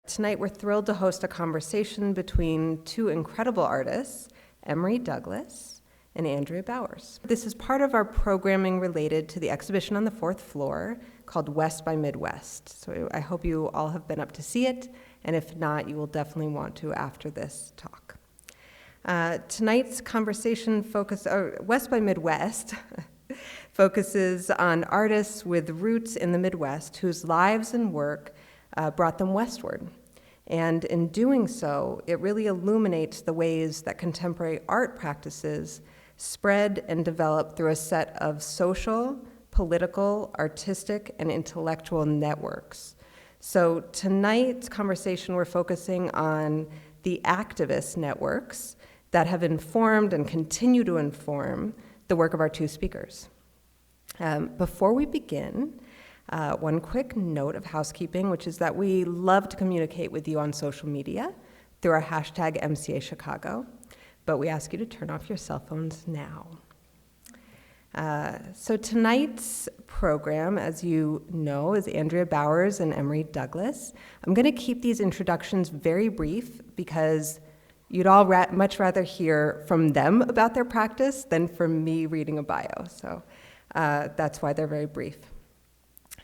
Tonight, we're thrilled to host a conversation between two incredible artists, Emory Douglas and Andrea Bowers. This is part of our programming related to the exhibition on the fourth floor called West by Midwest. So I hope you all have been up to see it, and if not, you will definitely want to after this talk. Tonight's conversation West by Midwest focuses on artists with roots in the Midwest whose lives and work brought them westward. And in doing so, it really illuminates the ways that contemporary art practices spread and develop through a set of social, political, artistic, and intellectual networks. So tonight's conversation, we're focusing on the activist networks that have informed and continue to inform the work of our two speakers. Before we begin, one quick note of housekeeping, which is that we love to communicate with you on social media through our hashtag MCA Chicago, but we ask you to turn off your cell phones now. So tonight's program, as you know, is Andrea Bowers and Emory Douglas. I'm going to keep these introductions very brief because you'd all much rather hear from them about their practice than from me reading a bio. So that's why they're very brief.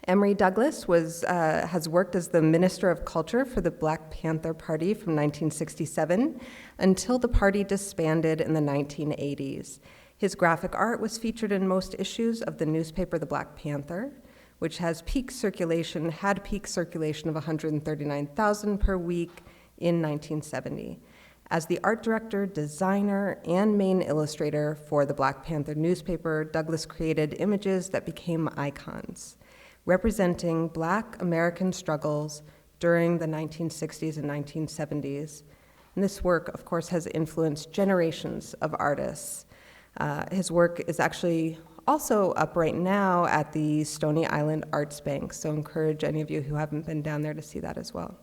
Emory Douglas has worked as the Minister of Culture for the Black Panther Party from 1967 until the party disbanded in the 1980s. His graphic art was featured in most issues of the newspaper The Black Panther, which had peak circulation of 139,000 per week in 1970. As the art director, designer, and main illustrator for the Black Panther newspaper, Douglas created images that became icons, representing Black American struggles during the 1960s and 1970s. And this work, of course, has influenced generations of artists. His work is actually also up right now at the Stony Island Arts Bank, so encourage any of you who haven't been down there to see that as well.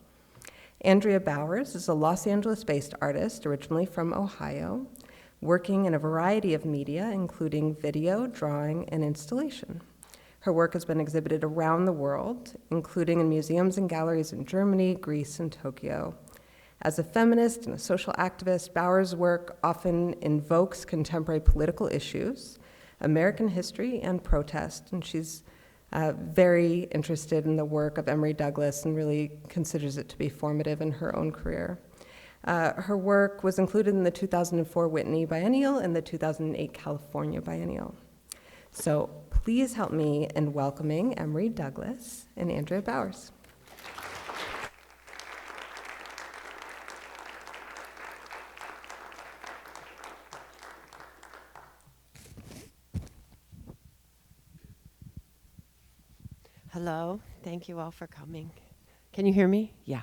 Andrea Bowers is a Los Angeles-based artist, originally from Ohio, working in a variety of media, including video, drawing, and installation. Her work has been exhibited around the world, including in museums and galleries in Germany, Greece, and Tokyo. As a feminist and a social activist, Bowers' work often invokes contemporary political issues, American history, and protest, and she's very interested in the work of Emory Douglas and really considers it to be formative in her own career. Her work was included in the 2004 Whitney Biennial and the 2008 California Biennial. So please help me in welcoming Emory Douglas and Andrea Bowers. Hello, thank you all for coming. Can you hear me? Yeah.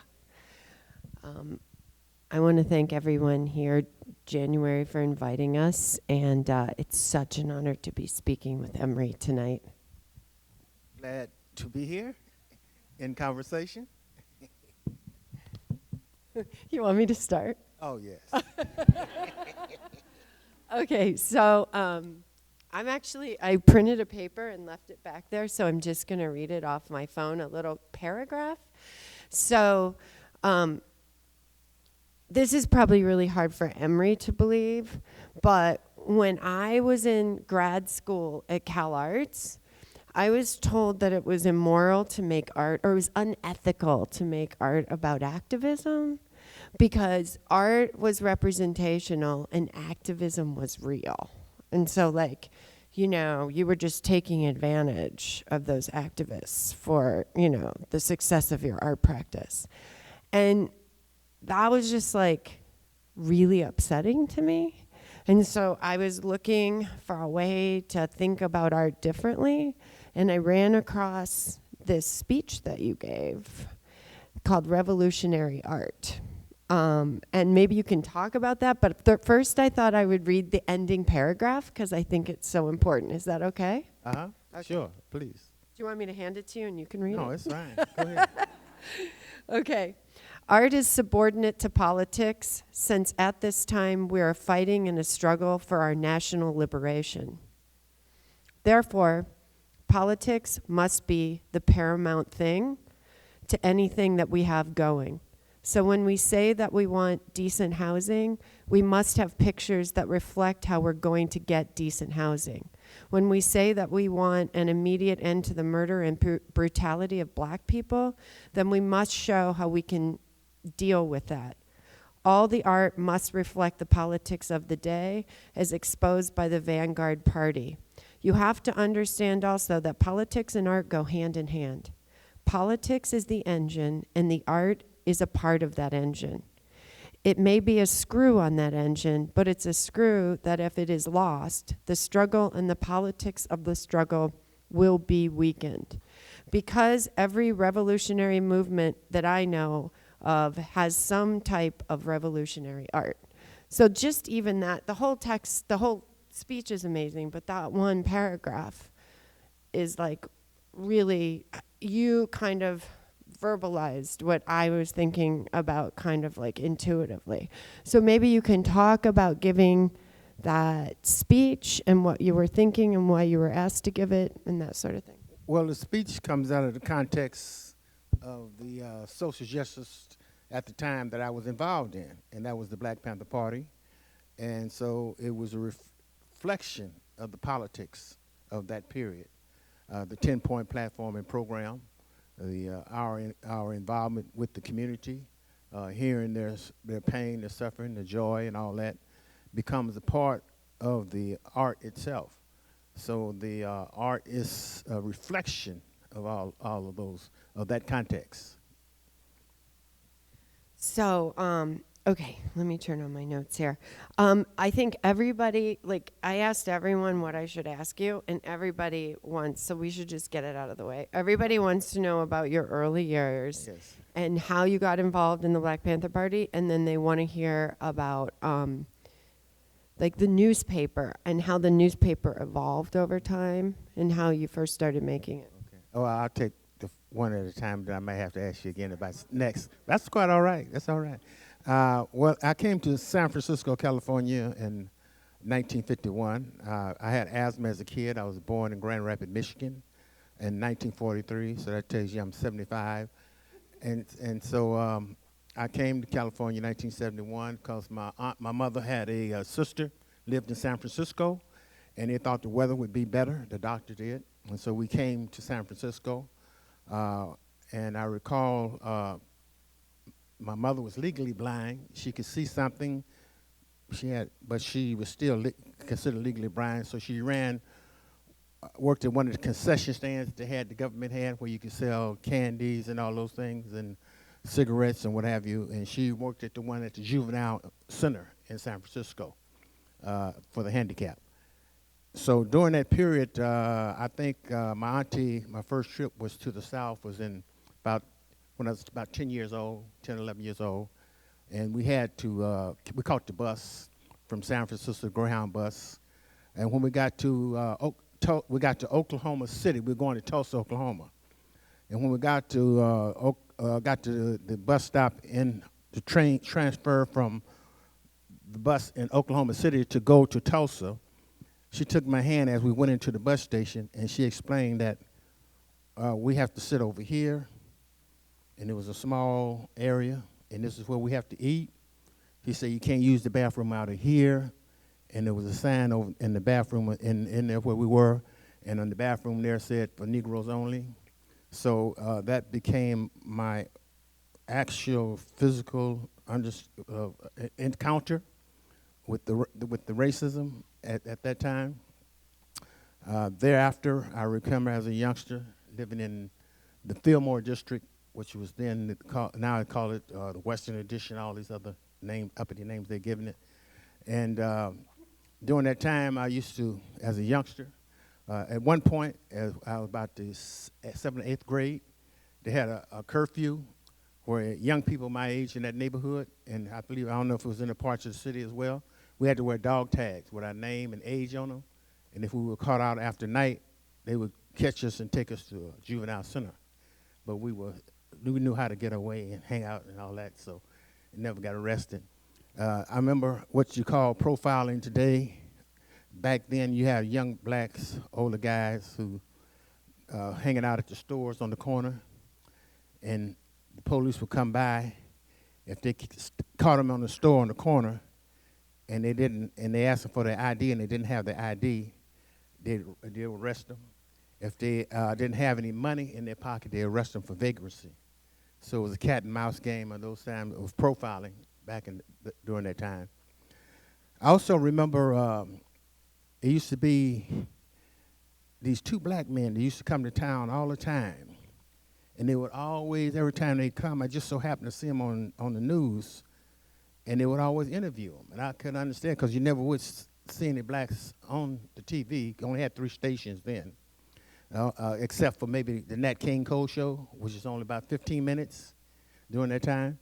I want to thank everyone here, January, for inviting us, and it's such an honor to be speaking with Emory tonight. Glad to be here in conversation. You want me to start? Oh, yes. Okay, so I printed a paper and left it back there, so I'm just going to read it off my phone, a little paragraph. So this is probably really hard for Emory to believe, but when I was in grad school at Cal Arts, I was told that it was immoral to make art, or it was unethical to make art about activism, because art was representational and activism was real. And so, you were just taking advantage of those activists for, the success of your art practice. And that was just, really upsetting to me. And so I was looking for a way to think about art differently, and I ran across this speech that you gave called Revolutionary Art. And maybe you can talk about that, but first I thought I would read the ending paragraph because I think it's so important. Is that okay? Uh-huh. Okay. Sure, please. Do you want me to hand it to you and you can read it? No, it's fine. Go ahead. Okay. Art is subordinate to politics, since at this time we are fighting in a struggle for our national liberation. Therefore, politics must be the paramount thing to anything that we have going. So when we say that we want decent housing, we must have pictures that reflect how we're going to get decent housing. When we say that we want an immediate end to the murder and brutality of black people, then we must show how we can deal with that. All the art must reflect the politics of the day as exposed by the vanguard party. You have to understand also that politics and art go hand in hand. Politics is the engine, and the art is a part of that engine. It may be a screw on that engine, but it's a screw that if it is lost, the struggle and the politics of the struggle will be weakened. Because every revolutionary movement that I know of has some type of revolutionary art. So just even that, the whole text, the whole speech is amazing, but that one paragraph is like really, you kind of verbalized what I was thinking about kind of like intuitively. So maybe you can talk about giving that speech and what you were thinking and why you were asked to give it and that sort of thing. Well, the speech comes out of the context of the social justice at the time that I was involved in, and that was the Black Panther Party. And so it was a reflection of the politics of that period. The 10-point platform and program, our involvement with the community, hearing their pain, their suffering, their joy, and all that becomes a part of the art itself. So the art is a reflection of all of those, of that context. So, okay, let me turn on my notes here. I think everybody, like, I asked everyone what I should ask you, and everybody wants, so we should just get it out of the way. Everybody wants to know about your early years Yes. and how you got involved in the Black Panther Party, and then they want to hear about, like, the newspaper and how the newspaper evolved over time and how you first started making it. Okay. Oh, I'll take the one at a time. That I might have to ask you again about next. That's quite all right. That's all right. Well, I came to San Francisco, California in 1951. I had asthma as a kid. I was born in Grand Rapids, Michigan in 1943, so that tells you I'm 75. And so I came to California in 1971 because my mother had a sister, lived in San Francisco, and they thought the weather would be better, the doctor did. And so we came to San Francisco, and I recall my mother was legally blind. She could see something, but she was still considered legally blind, so she worked at one of the concession stands that the government had, where you could sell candies and all those things and cigarettes and what have you. And she worked at the one at the juvenile center in San Francisco for the handicapped. So during that period, I think my first trip was to the South was when I was about 10 years old, 10, 11 years old. And we had to, we caught the bus from San Francisco, Greyhound bus. And when we got to Oklahoma City, we were going to Tulsa, Oklahoma. And when we got to the bus stop, in the train transfer from the bus in Oklahoma City to go to Tulsa, she took my hand as we went into the bus station, and she explained that we have to sit over here, and it was a small area, and this is where we have to eat. He said you can't use the bathroom out of here, and there was a sign over in the bathroom in there where we were, and on the bathroom there said for Negroes only. So that became my actual physical encounter with the racism at that time. Thereafter, I remember as a youngster living in the Fillmore district, which was then now I call it the Western Addition, all these other uppity names they're giving it. And during that time, I used to, as a youngster, at one point, as I was about the 7th or 8th grade, they had a curfew where young people my age in that neighborhood, and I don't know if it was in the parts of the city as well, we had to wear dog tags with our name and age on them. And if we were caught out after night, they would catch us and take us to a juvenile center. But we knew how to get away and hang out and all that, so we never got arrested. I remember what you call profiling today. Back then, you had young blacks, older guys who hanging out at the stores on the corner, and the police would come by, If they caught them on the store on the corner, and they asked them for their ID, and they didn't have their ID, they'd arrest them. If they didn't have any money in their pocket, they arrest them for vagrancy. So it was a cat and mouse game of those times. It was profiling back during that time. I also remember it used to be these two black men that used to come to town all the time. And they would always, every time they come, I just so happened to see them on the news, and they would always interview them. And I couldn't understand, because you never would see any blacks on the TV. You only had 3 stations then, except for maybe the Nat King Cole show, which is only about 15 minutes during that time.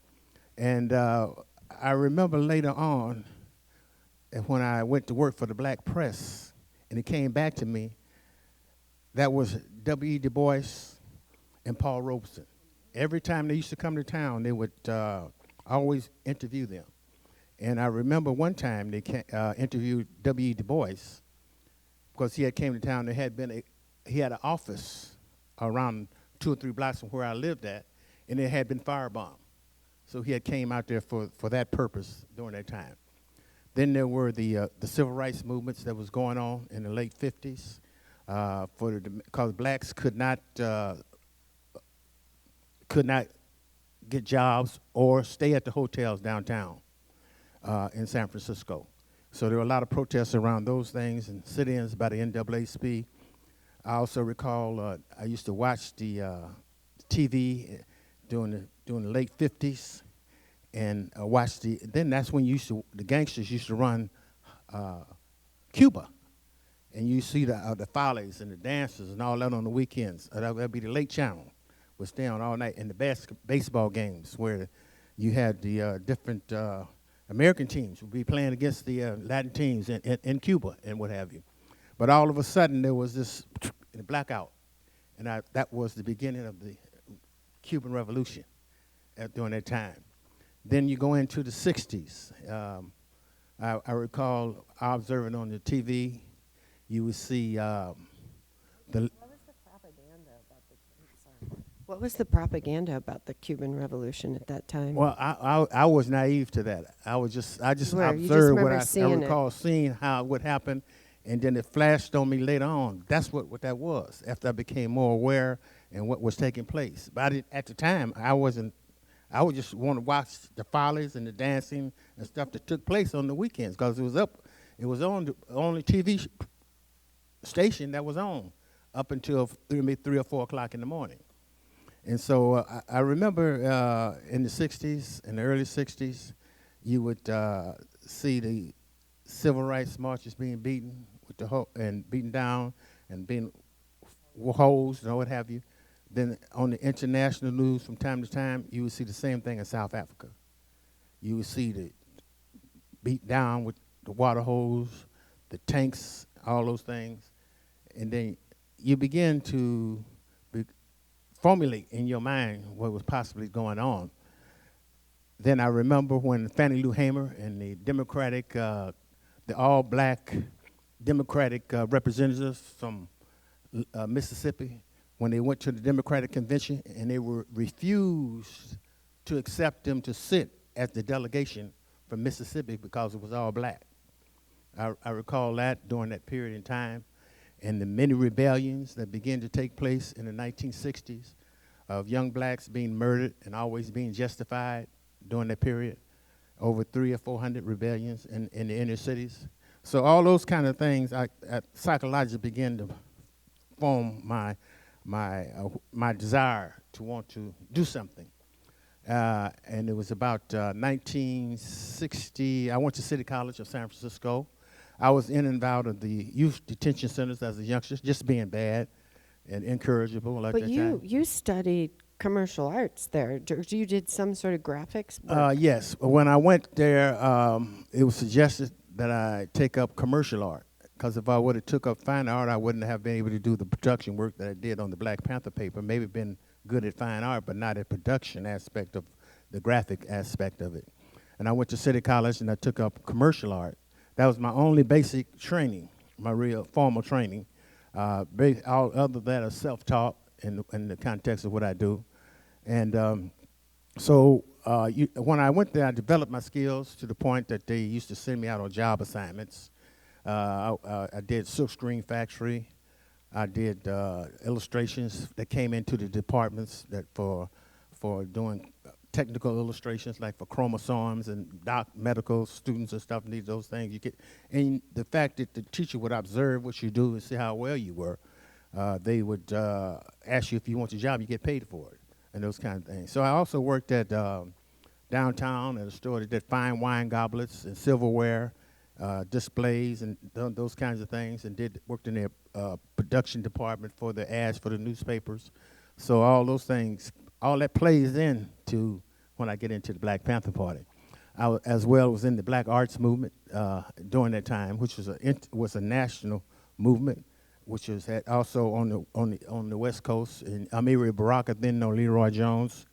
And I remember later on, when I went to work for the Black Press, and it came back to me, that was W.E. Du Bois and Paul Robeson. Every time they used to come to town, they would always interview them. And I remember one time they interviewed W.E. Du Bois, because he had came to town. He had an office around 2 or 3 blocks from where I lived at, and it had been firebombed. So he had came out there for that purpose during that time. Then there were the civil rights movements that was going on in the late 50s, because blacks could not get jobs or stay at the hotels downtown in San Francisco. So there were a lot of protests around those things and sit-ins by the NAACP. I also recall I used to watch the TV during the late 50s and watch then that's when the gangsters used to run Cuba. And you see the follies and the dances and all that on the weekends. That'd be the late channel. Would stay on all night. And the baseball games where you had the different American teams would be playing against the Latin teams in Cuba and what have you. But all of a sudden there was this blackout, and that was the beginning of the Cuban Revolution during that time. Then you go into the 60s. I recall observing on the TV, you would see What was the propaganda about the Cuban Revolution at that time? Well, I was naive to that. I just Where, you just observed remember I seeing recall seeing how it would happen, and then it flashed on me later on. That's what that was. After I became more aware and what was taking place, but at the time I wasn't. I would just want to watch the follies and the dancing and stuff that took place on the weekends, because it was up. It was on the only TV station that was on up until 3 or 4 o'clock in the morning. And so I remember in the 60s, in the early 60s, you would see the civil rights marches being beaten and beaten down and being hosed and what have you. Then on the international news from time to time, you would see the same thing in South Africa. You would see the beat down with the water hose, the tanks, all those things. And then you begin to formulate in your mind what was possibly going on. Then I remember when Fannie Lou Hamer and the Democratic, the all-black Democratic representatives from Mississippi, when they went to the Democratic Convention and they were refused to accept them to sit as the delegation from Mississippi because it was all black. I recall that during that period in time, and the many rebellions that began to take place in the 1960s of young blacks being murdered and always being justified during that period, over 300 or 400 rebellions in the inner cities. So all those kind of things, I psychologically began to form my desire to want to do something. And it was about 1960, I went to City College of San Francisco. I was in and out of the youth detention centers as a youngster, just being bad and incorrigible. Like But that you studied commercial arts there. You did some sort of graphics work? Yes. When I went there, it was suggested that I take up commercial art, because if I would have took up fine art, I wouldn't have been able to do the production work that I did on the Black Panther paper. Maybe been good at fine art, but not at production aspect of the graphic aspect of it. And I went to City College and I took up commercial art. That was my only basic training, my real formal training. All other than that is self-taught in the context of what I do. And When I went there, I developed my skills to the point that they used to send me out on job assignments. I did silkscreen factory. I did illustrations that came into the departments that for doing technical illustrations, like for chromosomes and medical students and stuff need those things. And the fact that the teacher would observe what you do and see how well you were, they would ask you if you want your job, you get paid for it, and those kind of things. So I also worked at downtown at a store that did fine wine goblets and silverware, displays and those kinds of things, and worked in their production department for the ads for the newspapers. So all those things, all that plays into when I get into the Black Panther Party. As well was in the Black Arts Movement during that time, which was a national movement, which was also on the West Coast. And Emory Douglas, then known Leroy Jones,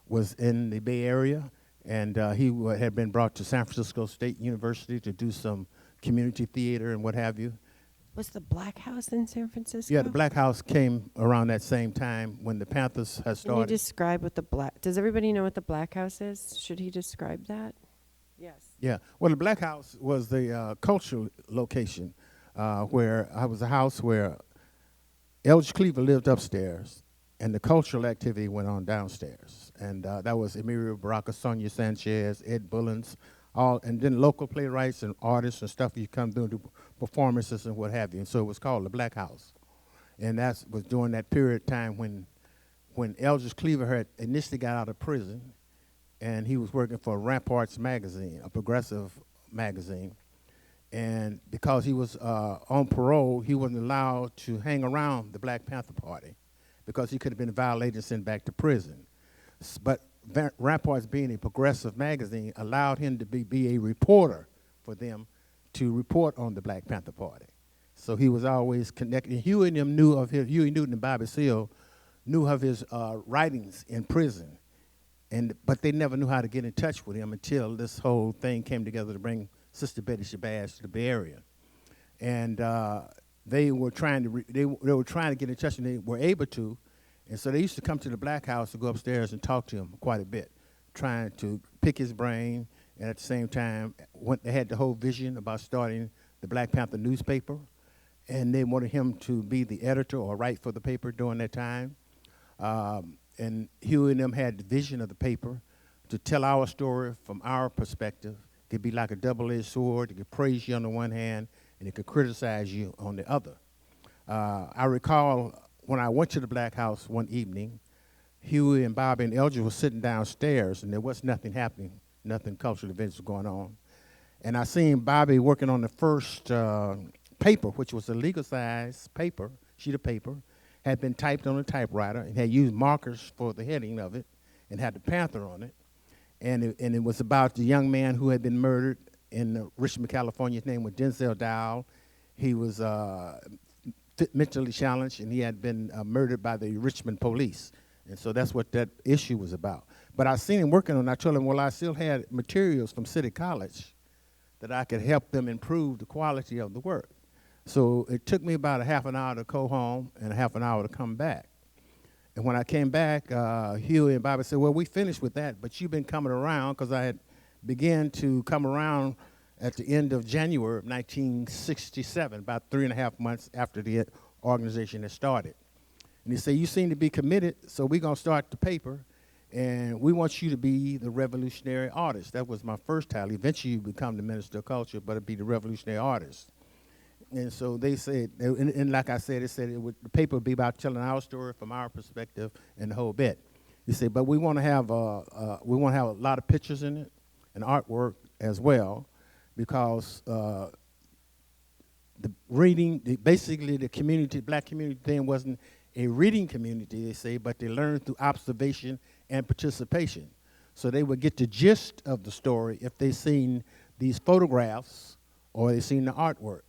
was in the Bay Area, and he had been brought to San Francisco State University to do some community theater and what have you. Was the Black House in San Francisco? Yeah, the Black House came around that same time when the Panthers had started. Can you describe what the Black... Does everybody know what the Black House is? Should he describe that? Yes. Yeah. Well, the Black House was the cultural location where I was a house where Eldridge Cleaver lived upstairs, and the cultural activity went on downstairs. And that was Emilio Baraka, Sonia Sanchez, Ed Bullens, and then local playwrights and artists and stuff. You come through and do performances and what have you. And so it was called the Black House. And that was during that period of time when Eldridge Cleaver had initially got out of prison, and he was working for Ramparts magazine, a progressive magazine. And because he was on parole, he wasn't allowed to hang around the Black Panther Party because he could have been violated and sent back to prison. But Ramparts, being a progressive magazine, allowed him to be a reporter for them to report on the Black Panther Party. So he was always connected. And Huey and them knew of Huey Newton and Bobby Seale knew of his writings in prison, but they never knew how to get in touch with him until this whole thing came together to bring Sister Betty Shabazz to the Bay Area. And they were trying to get in touch, and they were able to. And so they used to come to the Black House to go upstairs and talk to him quite a bit, trying to pick his brain. And at the same time, they had the whole vision about starting the Black Panther newspaper, and they wanted him to be the editor or write for the paper during that time. And Huey and them had the vision of the paper to tell our story from our perspective. It could be like a double-edged sword. It could praise you on the one hand, and it could criticize you on the other. I recall when I went to the Black House one evening, Huey and Bobby and Eldridge were sitting downstairs, and there was nothing happening, nothing cultural events was going on. And I seen Bobby working on the first paper, which was a legal-size paper, sheet of paper, had been typed on a typewriter, and had used markers for the heading of it, and had the Panther on it. And it was about the young man who had been murdered in Richmond, California. His name was Denzel Dowell. He was mentally challenged, and he had been murdered by the Richmond police. And so that's what that issue was about. But I seen him working on it. I told him, well, I still had materials from City College that I could help them improve the quality of the work. So it took me about a half an hour to go home and a half an hour to come back. And when I came back, Huey and Bobby said, well, we finished with that, but you've been coming around, because I had began to come around at the end of January of 1967, about 3.5 months after the organization had started. And he said, you seem to be committed, so we're going to start the paper, and we want you to be the revolutionary artist. That was my first title. Eventually you become the minister of culture, but it'd be the revolutionary artist. And so they said, and like I said, the paper would be about telling our story from our perspective and the whole bit. He said, but we want to have a lot of pictures in it and artwork as well, because the reading, basically the community, black community then wasn't a reading community, they say, but they learned through observation and participation. So they would get the gist of the story if they seen these photographs or they seen the artwork.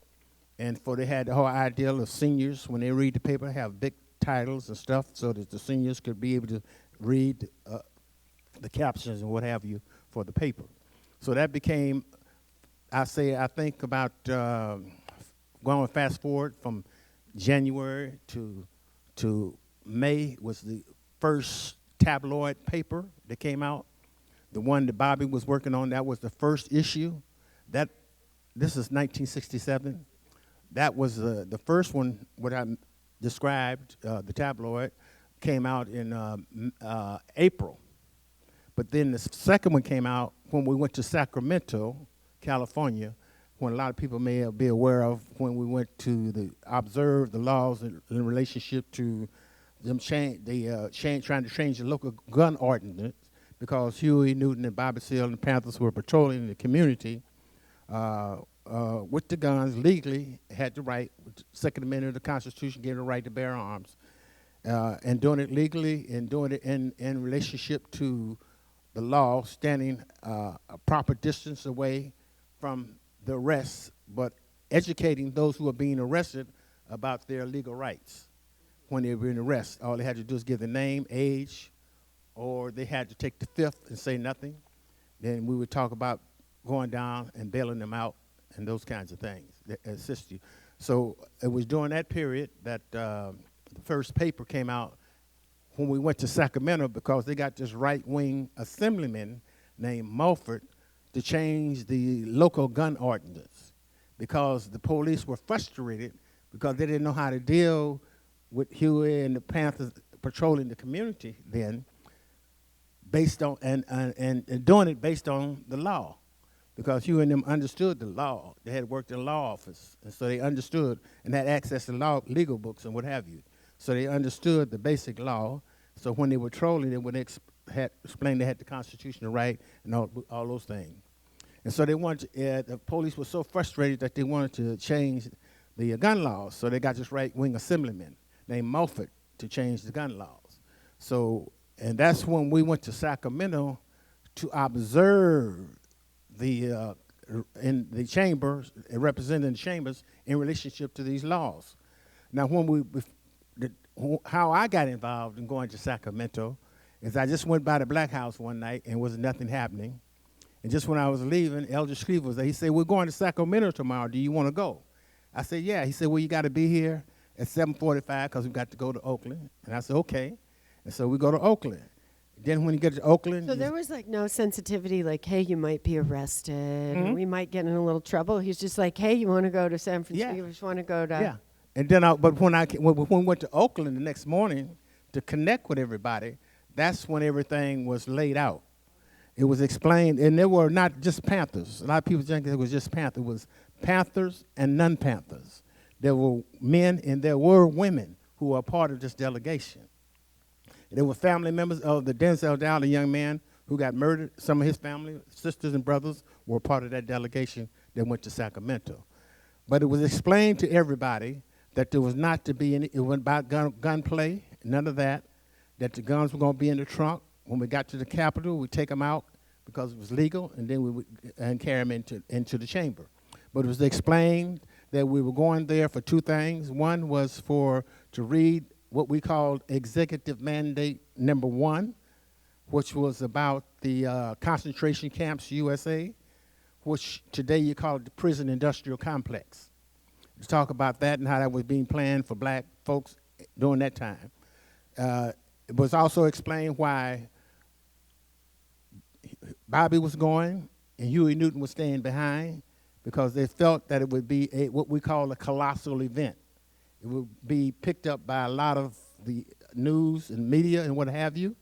And they had the whole ideal of seniors, when they read the paper, have big titles and stuff so that the seniors could be able to read the captions and what have you for the paper. So that became, I think about going fast forward from January to May was the first tabloid paper that came out. The one that Bobby was working on, that was the first issue. This is 1967. That was the first one, what I described, the tabloid, came out in April. But then the second one came out when we went to Sacramento, California, when a lot of people may be aware of when we went to observe the laws in relationship to them trying to change the local gun ordinance, because Huey Newton and Bobby Seale and the Panthers were patrolling the community with the guns legally, had the right, Second Amendment of the Constitution gave the right to bear arms, and doing it legally and doing it in relationship to the law, standing a proper distance away from the arrests, but educating those who are being arrested about their legal rights when they were in arrest. All they had to do is give the name, age, or they had to take the fifth and say nothing. Then we would talk about going down and bailing them out and those kinds of things that assist you. So it was during that period that the first paper came out when we went to Sacramento, because they got this right-wing assemblyman named Mulford to change the local gun ordinance, because the police were frustrated because they didn't know how to deal with Huey and the Panthers patrolling the community then, based on and doing it based on the law, because Huey and them understood the law. They had worked in the law office, and so they understood and had access to legal books and what have you. So they understood the basic law. So when they were trolling, they would explain they had the constitutional right and all those things. And so they wanted the police were so frustrated that they wanted to change the gun laws. So they got this right-wing assemblyman named Mulford to change the gun laws. So, and that's when we went to Sacramento to observe in the chambers, representing the chambers in relationship to these laws. Now, how I got involved in going to Sacramento is I just went by the Black House one night and was nothing happening. And just when I was leaving, Elder Schlieff was there. He said, "We're going to Sacramento tomorrow. Do you want to go?" I said, "Yeah." He said, "Well, you got to be here at 7:45 because we got to go to Oakland." And I said, "Okay." And so we go to Oakland. Then when you get to Oakland, So there was like no sensitivity, like, hey, you might be arrested, or we might get in a little trouble. He's just like, hey, you want to go to San Francisco? Yeah. You just want to go to... Yeah. And then, but when we went to Oakland the next morning to connect with everybody, that's when everything was laid out. It was explained, and there were not just Panthers. A lot of people think it was just Panthers. It was Panthers and non-Panthers. There were men and there were women who were part of this delegation. There were family members of the Denzel Dow, the young man who got murdered. Some of his family, sisters and brothers, were part of that delegation that went to Sacramento. But it was explained to everybody that there was not to be any, it wasn't about gunplay, none of that, that the guns were going to be in the trunk. When we got to the Capitol, we'd take them out because it was legal, and then we would carry them into the chamber. But it was explained that we were going there for two things. One was to read what we called Executive Mandate Number 1, which was about the concentration camps USA, which today you call it the prison industrial complex. To talk about that and how that was being planned for black folks during that time. It was also explained why Bobby was going and Huey Newton was staying behind, because they felt that it would be what we call a colossal event. It would be picked up by a lot of the news and media and what have you.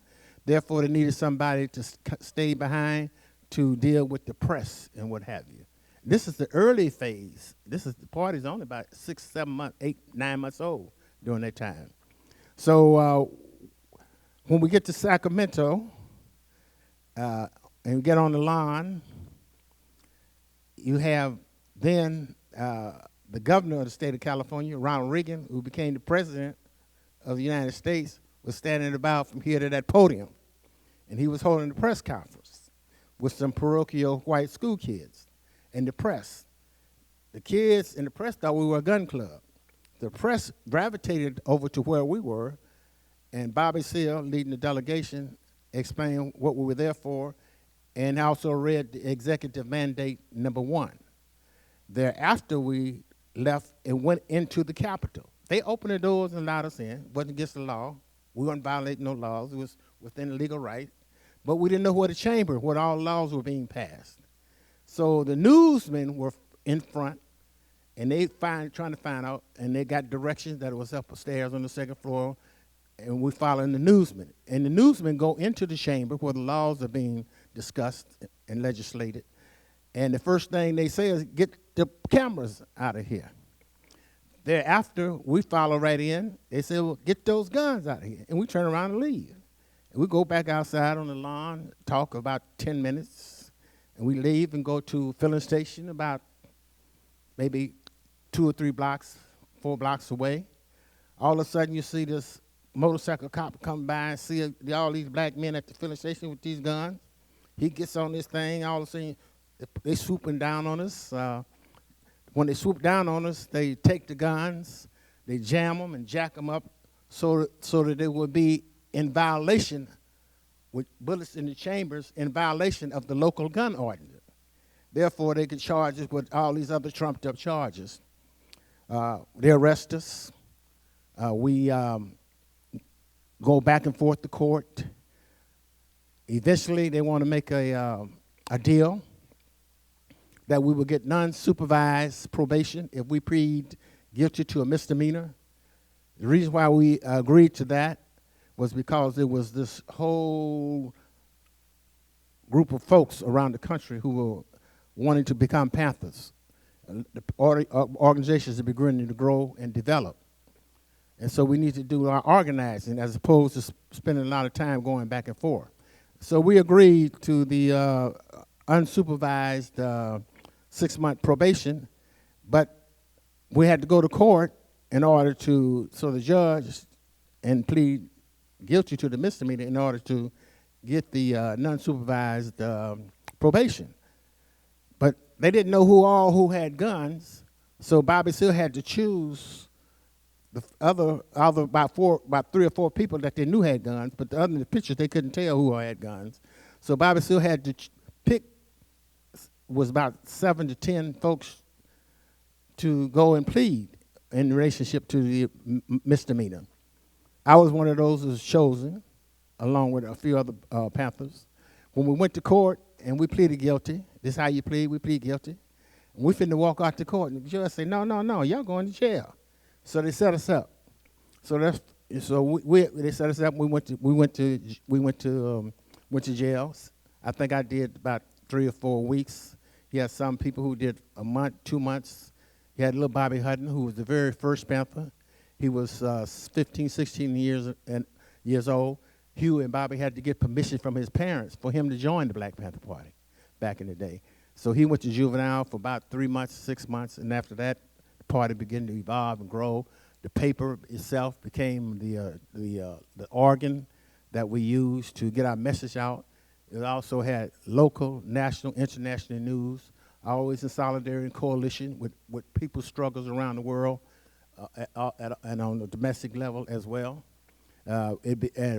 Therefore, they needed somebody to stay behind to deal with the press and what have you. This is the early phase. The party's only about 6, 7 months, 8, 9 months old during that time. So when we get to Sacramento and get on the lawn, you have then the governor of the state of California, Ronald Reagan, who became the president of the United States, was standing about from here to that podium. And he was holding a press conference with some parochial white school kids and the press. The kids and the press thought we were a gun club. The press gravitated over to where we were, and Bobby Seale, leading the delegation, explained what we were there for, and also read the Executive Mandate Number 1. Thereafter, we left and went into the Capitol. They opened the doors and allowed us in. Wasn't against the law. We weren't violating no laws. It was within the legal right, but we didn't know what what all laws were being passed. So the newsmen were in front, and they trying to find out, and they got directions that it was upstairs on the second floor, and we following the newsmen. And the newsmen go into the chamber where the laws are being discussed and legislated, and the first thing they say is, get the cameras out of here. Thereafter, we follow right in. They say, well, get those guns out of here. And we turn around and leave. And we go back outside on the lawn, talk about 10 minutes, and we leave and go to a filling station about maybe 2 or 3 blocks, 4 blocks away. All of a sudden, you see this motorcycle cop come by and see all these black men at the filling station with these guns. He gets on this thing. All of a sudden, they swooping down on us. When they swoop down on us, they take the guns, they jam them and jack them up so that they will be in violation, with bullets in the chambers, in violation of the local gun ordinance. Therefore, they could charge us with all these other trumped up charges. They arrest us. We go back and forth to court. Eventually, they want to make a deal that we would get non-supervised probation if we plead guilty to a misdemeanor. The reason why we agreed to that was because there was this whole group of folks around the country who were wanting to become Panthers. The organizations are beginning to grow and develop. And so we need to do our organizing as opposed to spending a lot of time going back and forth. So we agreed to the unsupervised 6-month probation, but we had to go to court in order to, so the judge and plead guilty to the misdemeanor in order to get the non-supervised probation. But they didn't know who had guns, so Bobby Seale had to choose the other about 3 or 4 people that they knew had guns, but the other in the pictures they couldn't tell who had guns. So Bobby Seale had to pick was about 7 to 10 folks to go and plead in relationship to the misdemeanor. I was one of those who was chosen, along with a few other Panthers. When we went to court and we pleaded guilty, this is how you plead, we plead guilty. And we finna walk out to court, and the judge said, no, y'all going to jail. So they set us up. So they set us up. We went to jail. I think I did about 3 or 4 weeks. He had some people who did a month, 2 months. He had little Bobby Hutton, who was the very first Panther. He was 15, 16 years old. Hugh and Bobby had to get permission from his parents for him to join the Black Panther Party back in the day. So he went to juvenile for about 3 months, 6 months, and after that, the party began to evolve and grow. The paper itself became the organ that we used to get our message out. It also had local, national, international news, always in solidarity and coalition with people's struggles around the world and on the domestic level as well.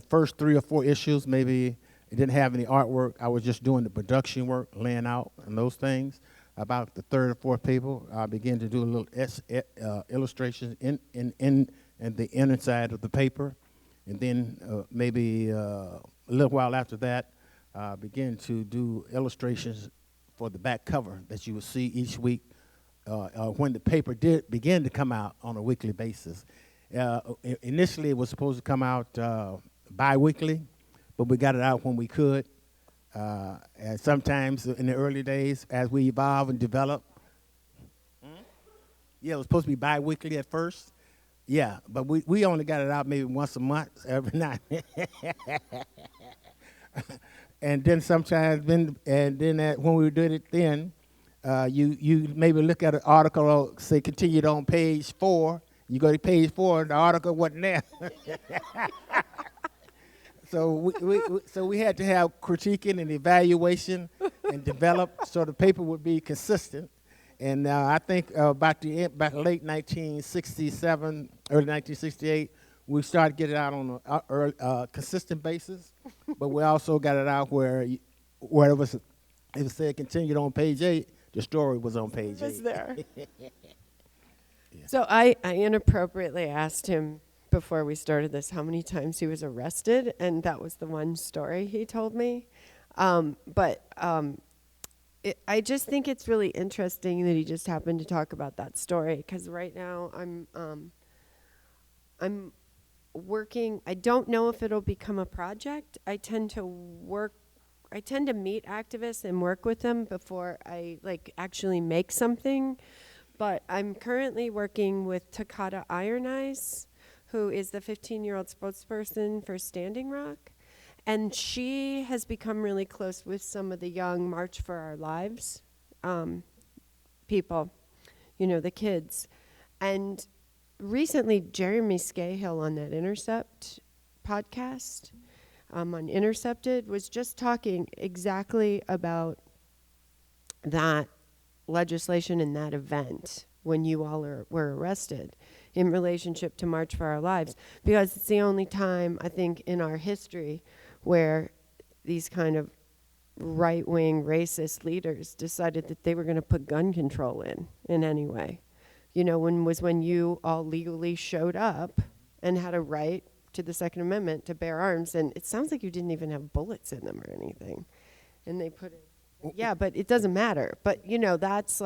First 3 or 4 issues, maybe it didn't have any artwork. I was just doing the production work, laying out and those things. About the 3rd or 4th paper, I began to do a little illustrations in the inner side of the paper. And then maybe a little while after that, began to do illustrations for the back cover that you would see each week when the paper did begin to come out on a weekly basis. Initially, it was supposed to come out bi-weekly, but we got it out when we could. And sometimes in the early days, as we evolve and develop, yeah, it was supposed to be bi-weekly at first. Yeah, but we only got it out maybe once a month, every night. And then sometimes, when we did it then, you maybe look at an article or say continued on page 4. You go to page 4, and the article wasn't there. So we had to have critiquing and evaluation and develop so the paper would be consistent. And I think about the late 1967, early 1968, we started getting it out on a consistent basis. But we also got it out where it said continued on page 8, the story was on page 8. It was there. Yeah. So I inappropriately asked him before we started this how many times he was arrested, and that was the one story he told me. I just think it's really interesting that he just happened to talk about that story, because right now I'm working. I don't know if it'll become a project. I tend to meet activists and work with them before I actually make something. But I'm currently working with Takata Iron Eyes, who is the 15-year-old spokesperson for Standing Rock. And she has become really close with some of the young March for Our Lives people, the kids. And recently, Jeremy Scahill on that Intercept podcast, on Intercepted, was just talking exactly about that legislation in that event when you all were arrested in relationship to March for Our Lives, because it's the only time, I think, in our history where these kind of right-wing racist leaders decided that they were going to put gun control in any way. When you all legally showed up and had a right to the Second Amendment to bear arms, and it sounds like you didn't even have bullets in them or anything, and they put it. Yeah, but it doesn't matter. But, that's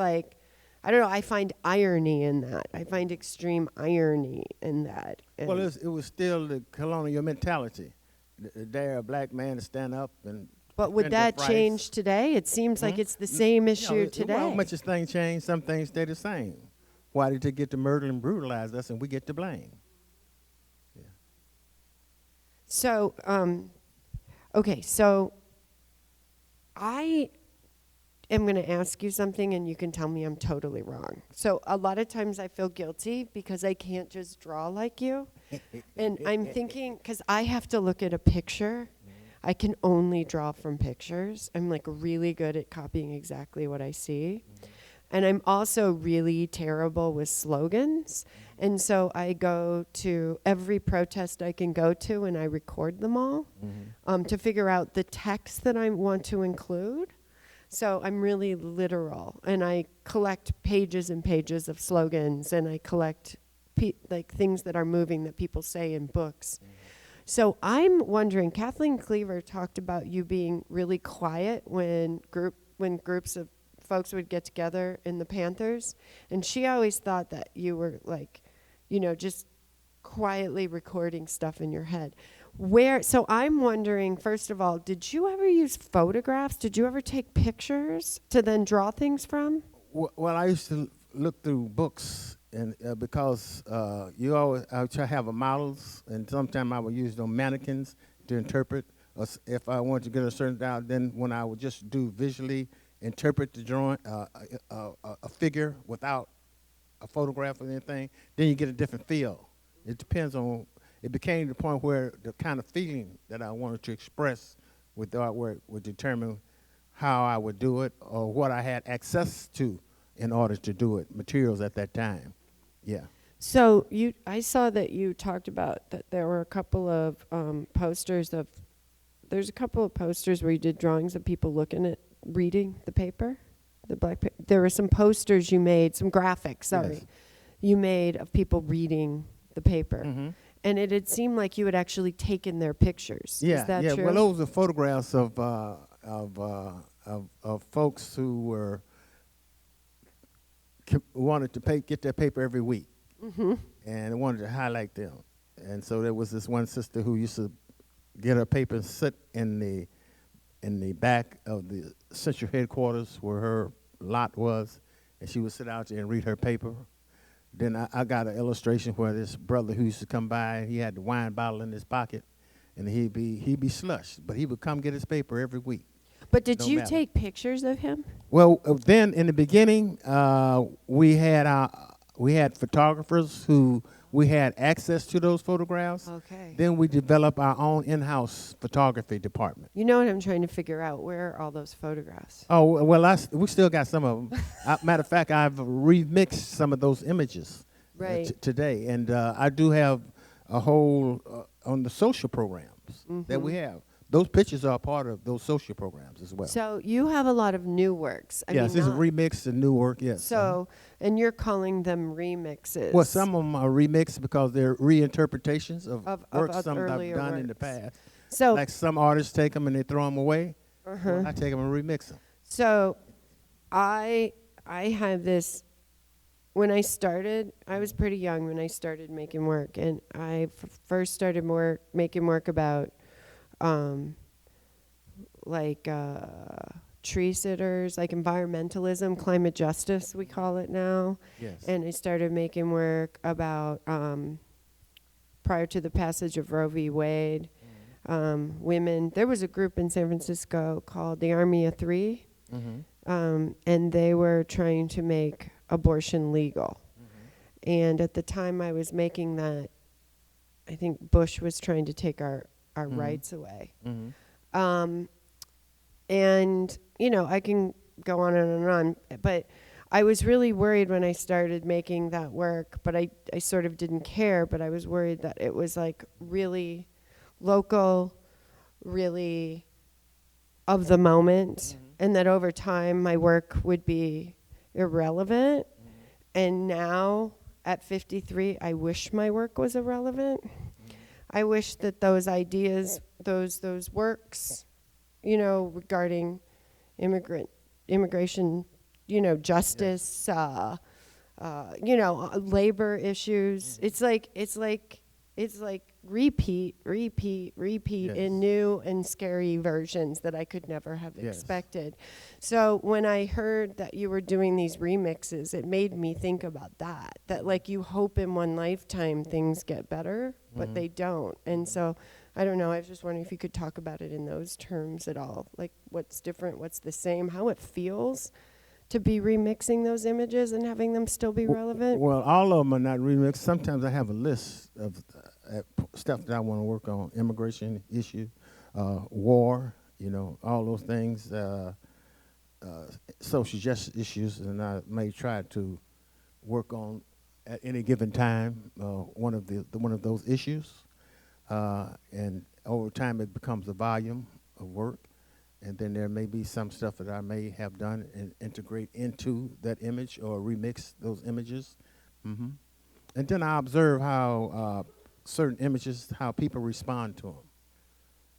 I don't know, I find irony in that. I find extreme irony in that. Well, it was still the colonial mentality. Dare a black man to stand up and. But would that change today? It seems like it's the same issue today. Well, much as things change, some things stay the same. Why did they get to murder and brutalize us and we get to blame? Yeah. So, okay, so I am going to ask you something, and you can tell me I'm totally wrong. So a lot of times I feel guilty because I can't just draw like you. And I'm thinking, because I have to look at a picture. I can only draw from pictures. I'm really good at copying exactly what I see. And I'm also really terrible with slogans. And so I go to every protest I can go to and I record them all to figure out the text that I want to include. So I'm really literal, and I collect pages and pages of slogans, and I collect things that are moving that people say in books. So I'm wondering, Kathleen Cleaver talked about you being really quiet when groups of folks would get together in the Panthers, and she always thought that you were just quietly recording stuff in your head. So I'm wondering, first of all, did you ever use photographs? Did you ever take pictures to then draw things from? Well, I used to look through books, and because I try to have a models, and sometimes I would use those mannequins to interpret. If I wanted to get a certain down, then when I would just do visually interpret the drawing, a figure without a photograph or anything, then you get a different feel. It depends on. It became the point where the kind of feeling that I wanted to express with the artwork would determine how I would do it or what I had access to in order to do it, materials at that time. Yeah. So I saw that you talked about that there were a couple of posters there's a couple of posters where you did drawings of people reading the paper, there were some posters you made, some graphics, Yes. you made of people reading the paper. Mm-hmm. And it had seemed like you had actually taken their pictures. Yeah, Is that yeah. true? Well, those are photographs of folks who wanted to get their paper every week, and wanted to highlight them. And so there was this one sister who used to get her paper and sit in the back of the central headquarters where her lot was, and she would sit out there and read her paper. Then I got an illustration where this brother who used to come by, he had the wine bottle in his pocket, and he'd be slushed, but he would come get his paper every week. But did No you matter. take pictures of him? Well, then in the beginning, we had photographers who we had access to those photographs. Okay. Then we developed our own in-house photography department. You know what I'm trying to figure out? Where are all those photographs? Oh, well, we still got some of them. Matter of fact, I've remixed some of those images today. And I do have a whole on the social programs that we have. those pictures are part of those social programs as well. So you have a lot of new works. I Yes, mean, it's a not- remix and new work, yes. So, and you're calling them remixes. Well, some of them are remixed because they're reinterpretations of Of works oth- some that I've earlier done in the works. past. So, Like some artists take them and they throw them away. uh-huh. Well, I take them and remix them. So I had this, when I started, I was pretty young when I started making work, and I first started making work about like tree sitters, like environmentalism, climate justice, we call it now. Yes. And I started making work about, prior to the passage of Roe v. Wade, women. There was a group in San Francisco called the Army of Three, and they were trying to make abortion legal. And at the time I was making that, I think Bush was trying to take our rights away. And, you know, I can go on and on, but I was really worried when I started making that work, but I sort of didn't care, but I was worried that it was like really local, really of the moment, and that over time my work would be irrelevant. And now at 53, I wish my work was irrelevant. I wish that those ideas, those works, you know, regarding immigration, you know, justice, you know, labor issues. It's like repeat Yes. in new and scary versions that I could never have Yes. expected. So when I heard that you were doing these remixes, it made me think about that like you hope in one lifetime things get better, but they don't. And so I don't know, I was just wondering if you could talk about it in those terms at all, like what's different, what's the same, how it feels to be remixing those images and having them still be relevant. Well, all of them are not remixed. Sometimes I have a list of stuff that I want to work on: immigration issue, war, you know, all those things, social justice issues, and I may try to work on at any given time one of those issues, and over time it becomes a volume of work. And then there may be some stuff that I may have done and integrate into that image or remix those images. And then I observe how certain images, how people respond to them.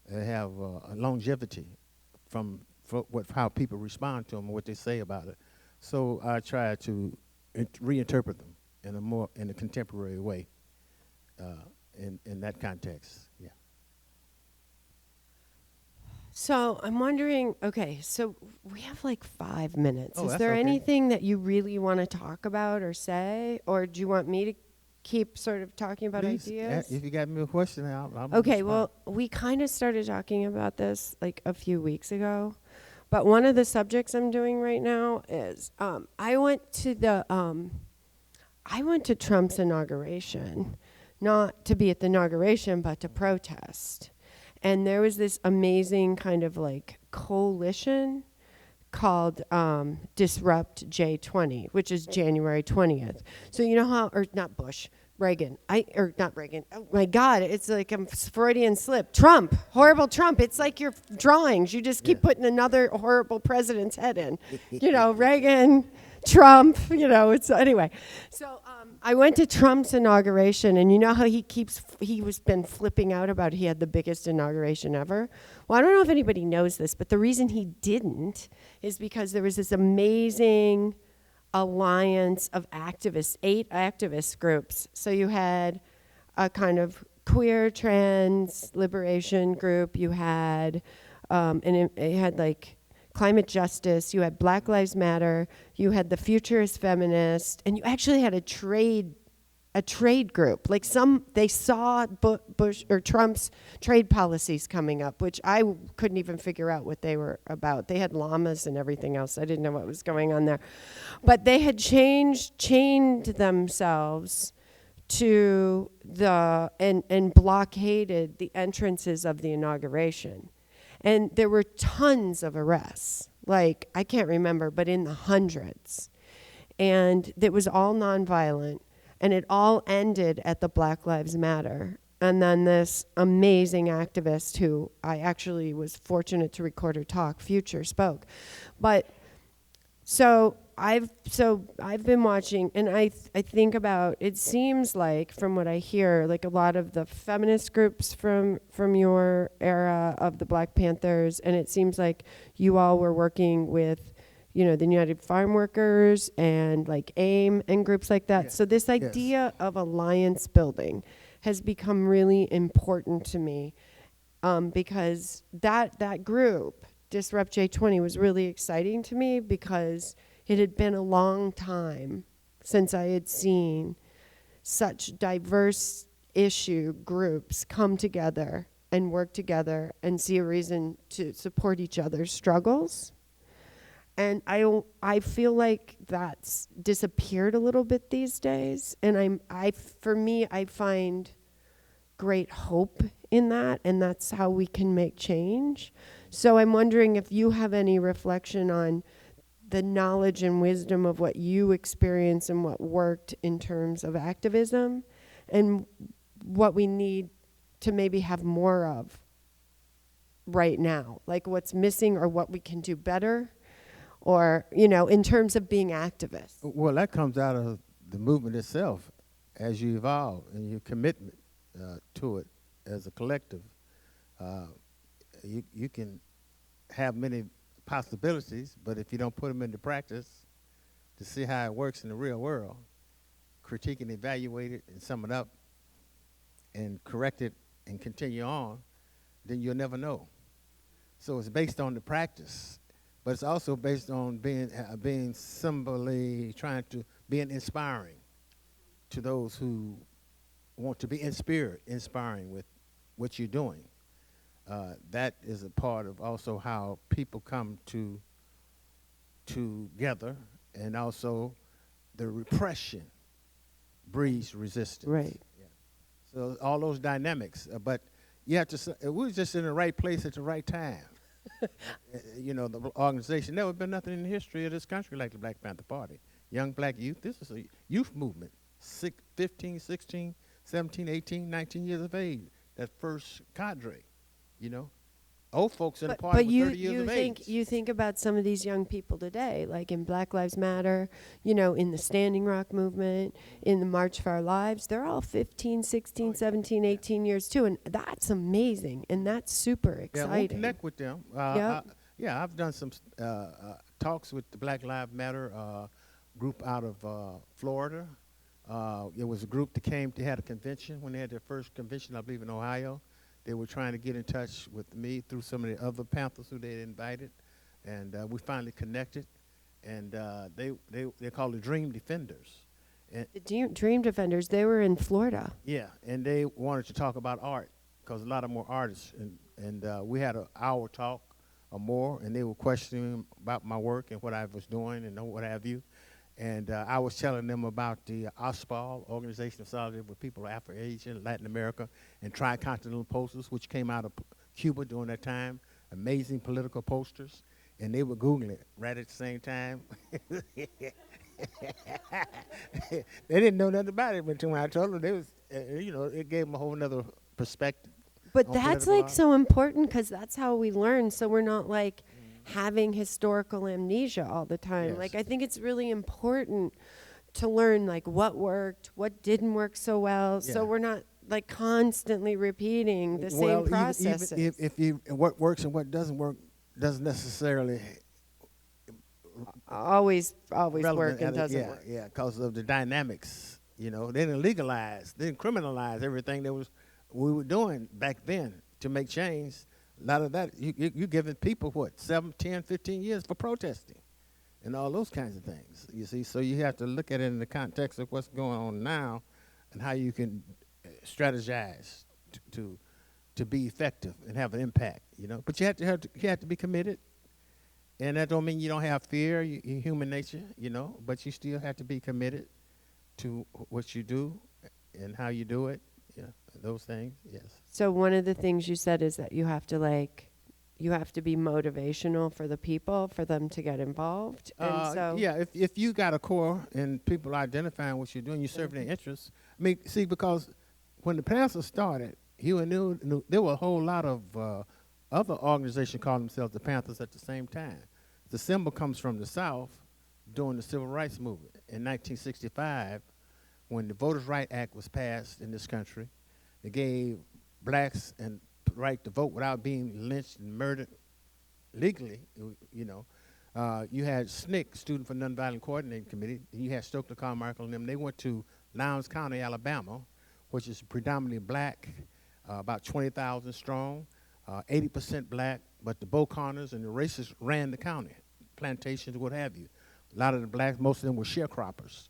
They have a longevity from how people respond to them and what they say about it. So I try to reinterpret them in a contemporary way in that context. Yeah. So I'm wondering, okay, so we have like 5 minutes. Oh, Is that's there okay. anything that you really want to talk about or say? Or do you want me to keep sort of talking about Please, ideas? if you got me a question, I'll Okay, respond. well, we kind of started talking about this like a few weeks ago. But one of the subjects I'm doing right now is I went to Trump's inauguration, not to be at the inauguration, but to protest. And there was this amazing kind of like coalition called Disrupt J20, which is January 20th. So you know how, or not Bush, Reagan. Not Reagan. Oh my God, it's like a Freudian slip. Trump, horrible Trump. It's like your drawings. You just keep putting another horrible president's head in. You know, Reagan, Trump, you know, it's anyway. So I went to Trump's inauguration, and you know how he was been flipping out about he had the biggest inauguration ever? Well, I don't know if anybody knows this, but the reason he didn't is because there was this amazing alliance of activists, 8 activist groups. So you had a kind of queer trans liberation group, you had, and it had like climate justice, you had Black Lives Matter, you had the Futurist Feminist, and you actually had a trade group. Like they saw Bush or Trump's trade policies coming up, which I couldn't even figure out what they were about. They had llamas and everything else. I didn't know what was going on there. But they had chained themselves to and blockaded the entrances of the inauguration. And there were tons of arrests, like, I can't remember, but in the hundreds. And it was all nonviolent, and it all ended at the Black Lives Matter and then this amazing activist who I actually was fortunate to record her talk, Future, spoke. But so I've been watching, and I think about, it seems like, from what I hear, like a lot of the feminist groups from your era of the Black Panthers, and it seems like you all were working with, you know, the United Farm Workers and like AIM and groups like that. Yes. So this Yes. idea of alliance building has become really important to me, because that group, Disrupt J20, was really exciting to me because it had been a long time since I had seen such diverse issue groups come together and work together and see a reason to support each other's struggles. And I feel like that's disappeared a little bit these days. And for me, I find great hope in that, and that's how we can make change. So I'm wondering if you have any reflection on the knowledge and wisdom of what you experience and what worked in terms of activism, and what we need to maybe have more of right now, like what's missing or what we can do better, or, you know, in terms of being activists. Well, that comes out of the movement itself as you evolve and your commitment to it as a collective. You can have many possibilities, but if you don't put them into practice to see how it works in the real world, critique and evaluate it and sum it up and correct it and continue on, then you'll never know. So it's based on the practice, but it's also based on being symbolically trying to being inspiring to those who want to be inspiring with what you're doing. That is a part of also how people come together, and also the repression breeds resistance. Right. Yeah. So all those dynamics, but you have to. We were just in the right place at the right time. You know, the organization. There would have been nothing in the history of this country like the Black Panther Party. Young black youth. This is a youth movement. 15, 16, 17, 18, 19 years of age. That first cadre. You know, old folks in the party with 30 years of age. You think about some of these young people today, like in Black Lives Matter, you know, in the Standing Rock movement, in the March for Our Lives. They're all 15, 16, 17, 18 years too, and that's amazing, and that's super exciting. Yeah, we'll connect with them. Yep. I've done some talks with the Black Lives Matter group out of Florida. It was a group that had a convention when they had their first convention, I believe, in Ohio. They were trying to get in touch with me through some of the other Panthers who they had invited, and we finally connected. And they're called the Dream Defenders. And The Dream Defenders, they were in Florida. yeah, and they wanted to talk about art because a lot of them were artists, and we had an hour talk or more, and they were questioning about my work and what I was doing and what have you. And I was telling them about the OSPAL, Organization of Solidarity with People of Africa, Asia, Latin America, and Tricontinental Posters, which came out of Cuba during that time, amazing political posters. And they were Googling it right at the same time. They didn't know nothing about it, but when I told them, they was, it gave them a whole nother perspective. But on that's political like art. so important, because that's how we learn, so we're not like having historical amnesia all the time. Yes. Like, I think it's really important to learn like what worked, what didn't work so well, so Yeah. we're not like constantly repeating the same processes. Even if what works and what doesn't work doesn't necessarily always relevant work and at it. doesn't work. Yeah, because of the dynamics. You know, they didn't legalize, they didn't criminalize everything that we were doing back then to make change. A lot of that, you're giving people, 7, 10, 15 years for protesting and all those kinds of things, you see. So you have to look at it in the context of what's going on now and how you can strategize to be effective and have an impact, you know. But you have to be committed. And that don't mean you don't have fear, human nature, you know, but you still have to be committed to what you do and how you do it. Yeah, those things, yes. So one of the things you said is that you have to be motivational for the people, for them to get involved. And so yeah, if you got a core and people identifying what you're doing, you're serving their interests. I mean, see, because when the Panther started, there were a whole lot of other organizations calling themselves the Panthers at the same time. The symbol comes from the South during the Civil Rights Movement. In 1965, when the Voters' Right Act was passed in this country, they gave blacks the right to vote without being lynched and murdered legally, you know. You had SNCC, Student for Nonviolent Coordinating Committee, and you had Stokely Carmichael and them. They went to Lowndes County, Alabama, which is predominantly black, about 20,000 strong, 80% black, but the Boconers and the racists ran the county, plantations, what have you. A lot of the blacks, most of them were sharecroppers,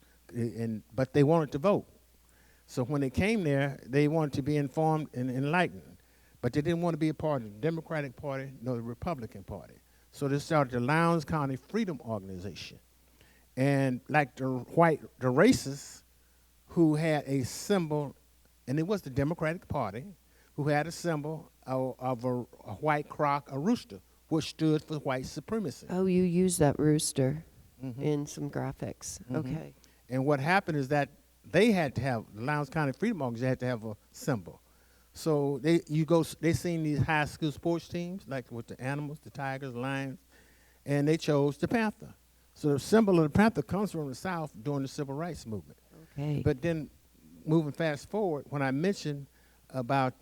but they wanted to vote. So when they came there, they wanted to be informed and enlightened, but they didn't want to be a part of the Democratic Party nor the Republican Party. So they started the Lowndes County Freedom Organization. And like the racists who had a symbol, and it was the Democratic Party, who had a symbol of a white croc, a rooster, which stood for white supremacy. Oh, you use that rooster in some graphics. Okay. And what happened is that they had to have, the Lowndes County Freedom Organization had to have a symbol. So they seen these high school sports teams, like with the animals, the tigers, lions, and they chose the Panther. So the symbol of the Panther comes from the South during the Civil Rights Movement. Okay. But then, moving fast forward, when I mentioned about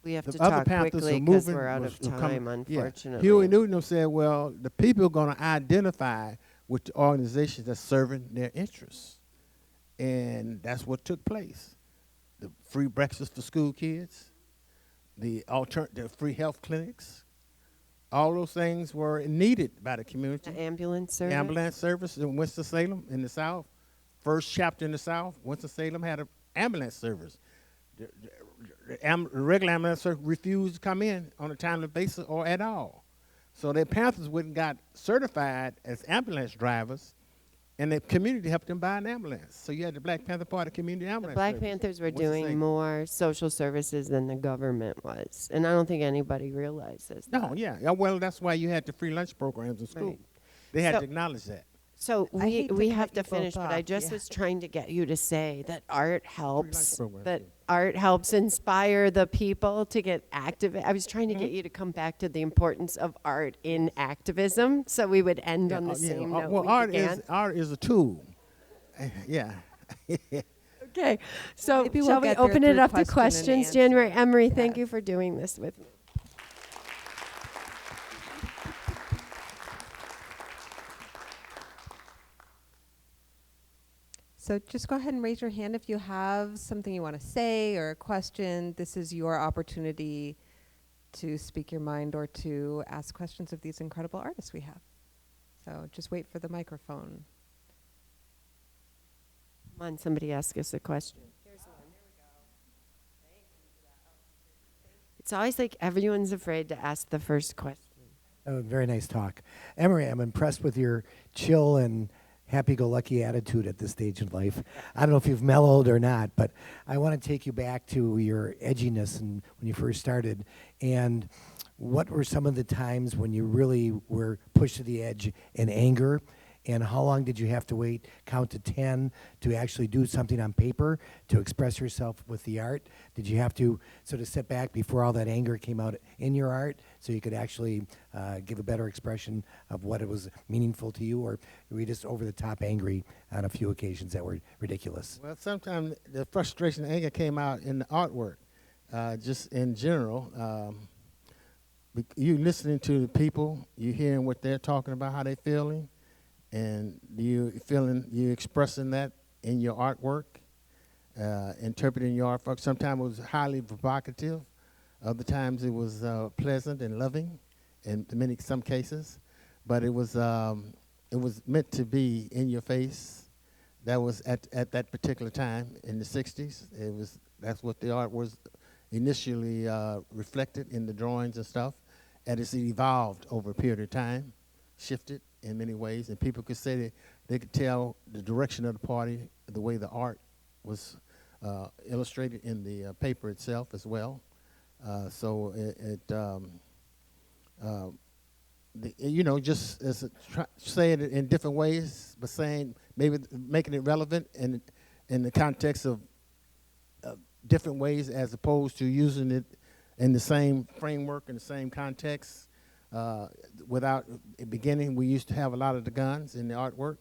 We have the to other talk Panthers quickly were because moving, we're out was- of were time, coming- unfortunately. Huey Newton said, well, the people are going to identify with the organizations that's serving their interests. And that's what took place. The free breakfast for school kids, the free health clinics, all those things were needed by the community. The ambulance service? Ambulance service in Winston-Salem in the South. First chapter in the South, Winston-Salem had an ambulance service. The regular ambulance service refused to come in on a timely basis or at all. So the Panthers went and got certified as ambulance drivers, and the community helped them buy an ambulance. So you had the Black Panther Party community The ambulance Black service. Panthers were What's the doing saying? more social services than the government was. And I don't think anybody realizes that. No, yeah. Well, that's why you had the free lunch programs in school. Right. They had So- to acknowledge that. So I hate to we cut have you to finish, both but I off, just yeah. was trying to get you to say that art helps, program, that yeah. art helps inspire the people to get active. I was trying to get you to come back to the importance of art in activism, so we would end on the same note Well, we art began. is a tool. Yeah. Okay, so Maybe we'll shall we get there open it through up to question and questions? answer. January, Emory, thank Yes. you for doing this with me. So just go ahead and raise your hand if you have something you want to say or a question. This is your opportunity to speak your mind or to ask questions of these incredible artists we have. So just wait for the microphone. Come on, somebody ask us a question. Here's one. Here we go. Thank you for that. It's always like everyone's afraid to ask the first question. Oh, very nice talk. Emory, I'm impressed with your chill and happy-go-lucky attitude at this stage in life. I don't know if you've mellowed or not, but I want to take you back to your edginess and when you first started. And what were some of the times when you really were pushed to the edge in anger? And how long did you have to wait, count to 10, to actually do something on paper, to express yourself with the art? Did you have to sort of sit back before all that anger came out in your art so you could actually give a better expression of what it was meaningful to you? Or were you just over-the-top angry on a few occasions that were ridiculous? Well, sometimes the frustration and anger came out in the artwork, just in general. You listening to the people, you hearing what they're talking about, how they're feeling, and you expressing that in your artwork, interpreting your artwork. Sometimes it was highly provocative. Other times it was pleasant and loving, in some cases. But it was meant to be in your face. That was at that particular time in the 60s. That's what the art was initially reflected in the drawings and stuff. And it's evolved over a period of time, shifted in many ways, and people could say that they could tell the direction of the party, the way the art was illustrated in the paper itself as well. So just as saying it in different ways, but saying maybe making it relevant in the context of different ways as opposed to using it in the same framework, in the same context. Without beginning, we used to have a lot of the guns in the artwork.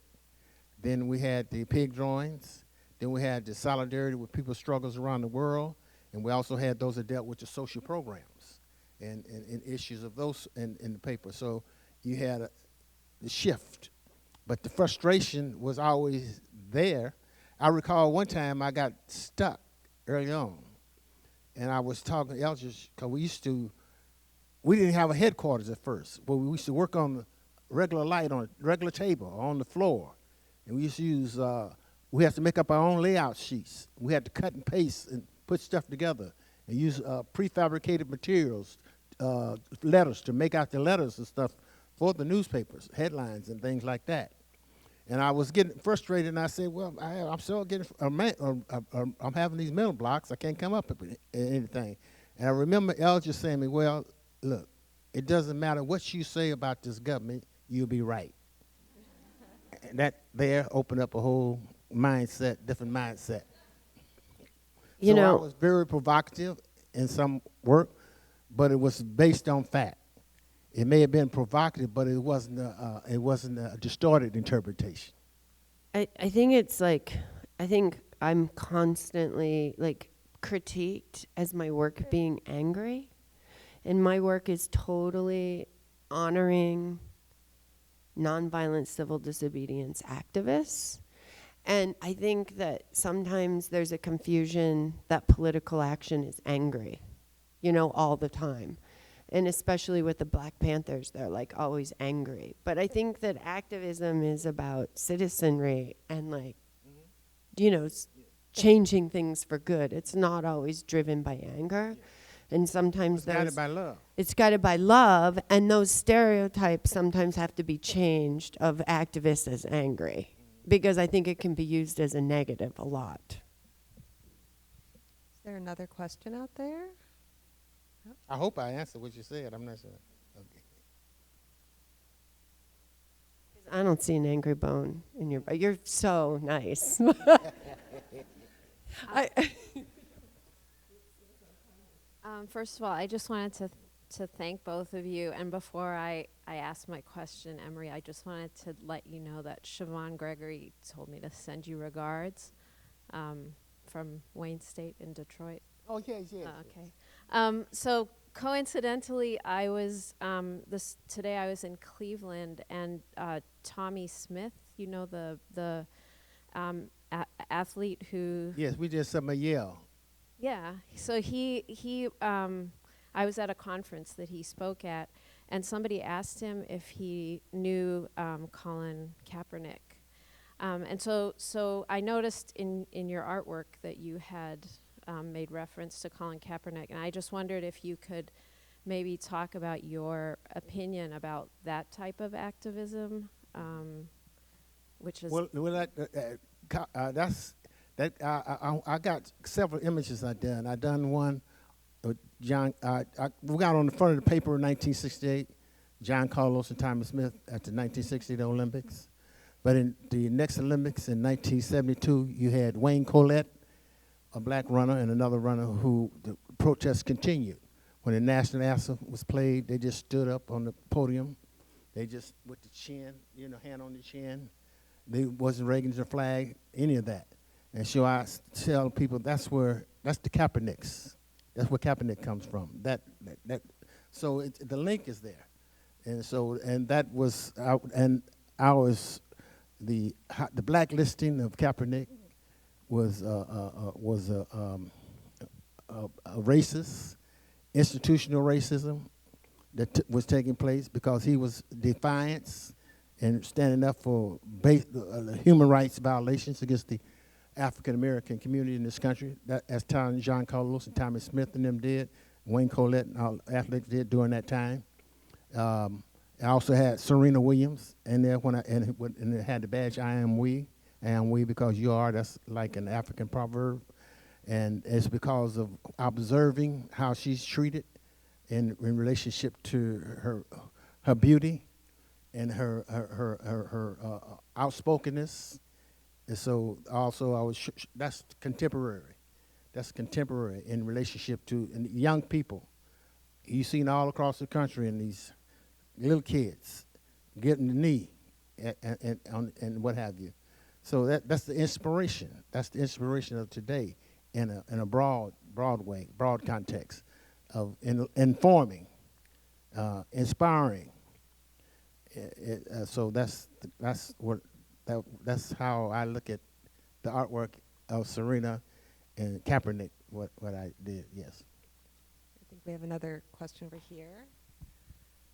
Then we had the pig drawings. Then we had the solidarity with people's struggles around the world. And we also had those that dealt with the social programs and issues of those in the paper. So you had the shift. But the frustration was always there. I recall one time I got stuck early on. And I was talking to Eldridge, because we didn't have a headquarters at first, but we used to work on the regular light on a regular table on the floor. And we used to use, we had to make up our own layout sheets. We had to cut and paste and put stuff together and use prefabricated materials, letters, to make out the letters and stuff for the newspapers, headlines and things like that. And I was getting frustrated, and I said, well, I'm still getting, I'm having these mental blocks. I can't come up with anything. And I remember Eldridge saying to me, well, look, it doesn't matter what you say about this government, you'll be right. And that there opened up a whole mindset, different mindset. You know, I was very provocative in some work, but it was based on fact. It may have been provocative, but it wasn't a distorted interpretation. I think it's like, I think I'm constantly like critiqued as my work being angry. And my work is totally honoring nonviolent civil disobedience activists. And I think that sometimes there's a confusion that political action is angry, all the time. And especially with the Black Panthers, they're like always angry. But I think that activism is about citizenry and like, changing things for good. It's not always driven by anger. And sometimes It's guided by love. It's guided by love, and those stereotypes sometimes have to be changed of activists as angry, because I think it can be used as a negative a lot. Is there another question out there? I hope I answered what you said. I'm not sure. Okay. I don't see an angry bone in your. You're so nice. First of all, I just wanted to thank both of you. And before I ask my question, Emory, I just wanted to let you know that Siobhan Gregory told me to send you regards from Wayne State in Detroit. Oh, yes. Okay. So coincidentally, I was today I was in Cleveland, and Tommy Smith, the athlete who. Yes, we did some at Yale. Yeah. So he I was at a conference that he spoke at, and somebody asked him if he knew Colin Kaepernick. And so I noticed in your artwork that you had made reference to Colin Kaepernick, and I just wondered if you could maybe talk about your opinion about that type of activism, which is... I got several images I done. I done one with John. We got on the front of the paper in 1968, John Carlos and Tommy Smith at the 1960 Olympics. But in the next Olympics in 1972, you had Wayne Collette, a black runner, and another runner who the protests continued. When the national anthem was played, they just stood up on the podium. They just, with the chin, hand on the chin. They wasn't raising the flag, any of that. And so I tell people that's the Kaepernicks. That's where Kaepernick comes from. So the link is there, and that was the blacklisting of Kaepernick was a racist, institutional racism that was taking place because he was defiance and standing up for human rights violations against the African American community in this country, that as John Carlos and Tommy Smith and them did, Wayne Collette and all athletes did during that time. I also had Serena Williams in there and it had the badge "I am we," because you are. That's like an African proverb, and it's because of observing how she's treated in relationship to her beauty and her outspokenness. And so also that's contemporary. that's contemporary in relationship to and young people. You've seen all across the country and these little kids getting the knee and what have you. So that's the inspiration. That's the inspiration of today in a broad way, broad context of informing, inspiring. So that's how I look at the artwork of Serena and Kaepernick. What I did, yes. I think we have another question over here.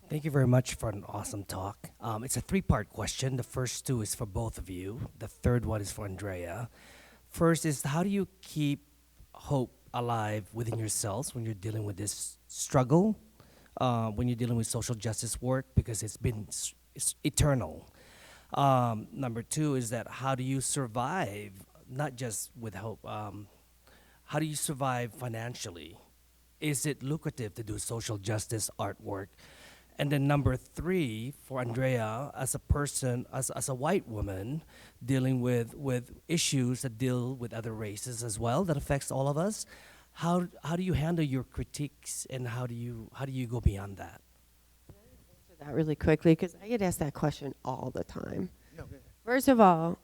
Thank you very much for an awesome talk. It's a three-part question. The first two is for both of you. The third one is for Andrea. First is, how do you keep hope alive within yourselves when you're dealing with this struggle, when you're dealing with social justice work, because it's eternal. Number two is that how do you survive, not just with hope, how do you survive financially? Is it lucrative to do social justice artwork? And then number three, for Andrea, as a person, as a white woman, dealing with issues that deal with other races as well, that affects all of us, how do you handle your critiques, and how do you go beyond that? Answer that really quickly, because I get asked that question all the time. No, go ahead. First of all,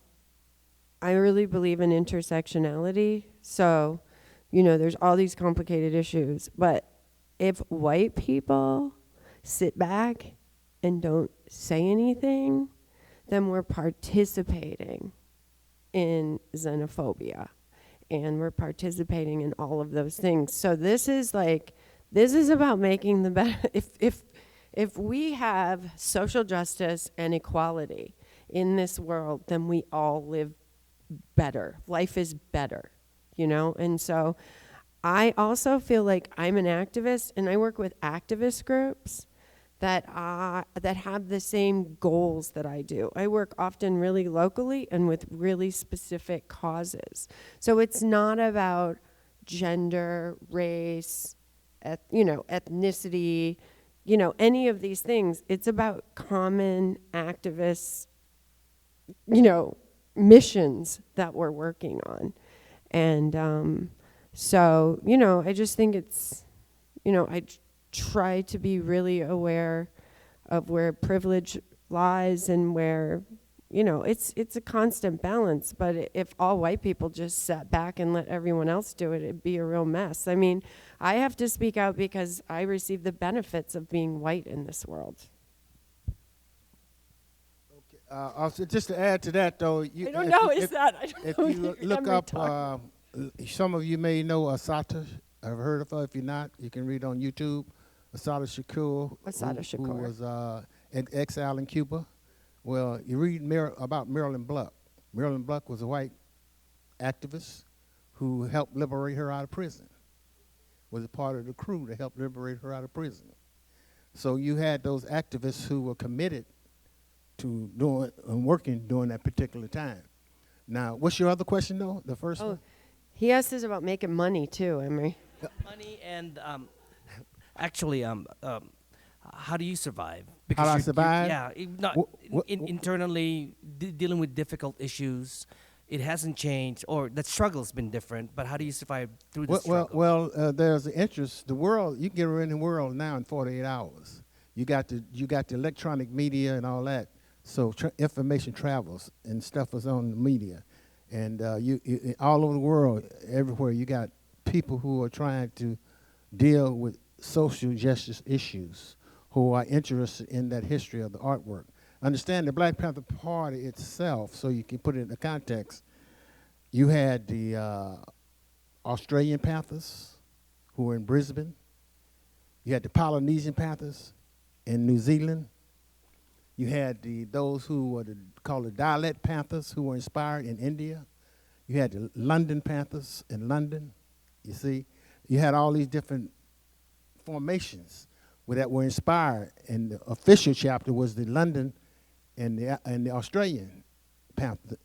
I really believe in intersectionality. So, there's all these complicated issues. But if white people sit back and don't say anything, then we're participating in xenophobia. And we're participating in all of those things. So this is about making the better. If we have social justice and equality in this world, then we all live better. Life is better, And so I also feel like I'm an activist, and I work with activist groups that have the same goals that I do. I work often really locally and with really specific causes. So it's not about gender, race, ethnicity, any of these things. It's about common activist, missions that we're working on. And so, I just think it's, I try to be really aware of where privilege lies and where, it's a constant balance. But if all white people just sat back and let everyone else do it, it'd be a real mess. I mean, I have to speak out because I receive the benefits of being white in this world. Also, just to add to that, though, I don't know. If you look up, some of you may know Assata. I've heard of her. If you're not, you can read on YouTube. Assata Shakur, who was in exile in Cuba. Well, you read about Marilyn Bluck. Marilyn Bluck was a white activist who helped liberate her out of prison, was a part of the crew to help liberate her out of prison. So you had those activists who were committed to doing and working during that particular time. Now, what's your other question, though? The first one? He asked us about making money, too, Emory. Money and actually, how do you survive? How do I survive? Internally dealing with difficult issues. It hasn't changed, or that struggle's been different. But how do you survive through the struggle? Well, there's an interest. The world, you can get around the world now in 48 hours. You got the electronic media and all that. So information travels and stuff is on the media, and you all over the world, everywhere you got people who are trying to deal with social justice issues, who are interested in that history of the artwork. Understand the Black Panther Party itself, so you can put it in the context. You had the Australian Panthers, who were in Brisbane. You had the Polynesian Panthers in New Zealand. You had those who were called the Dalit Panthers, who were inspired in India. You had the London Panthers in London. You see, you had all these different formations that were inspired, and the official chapter was the London and the Australian Panther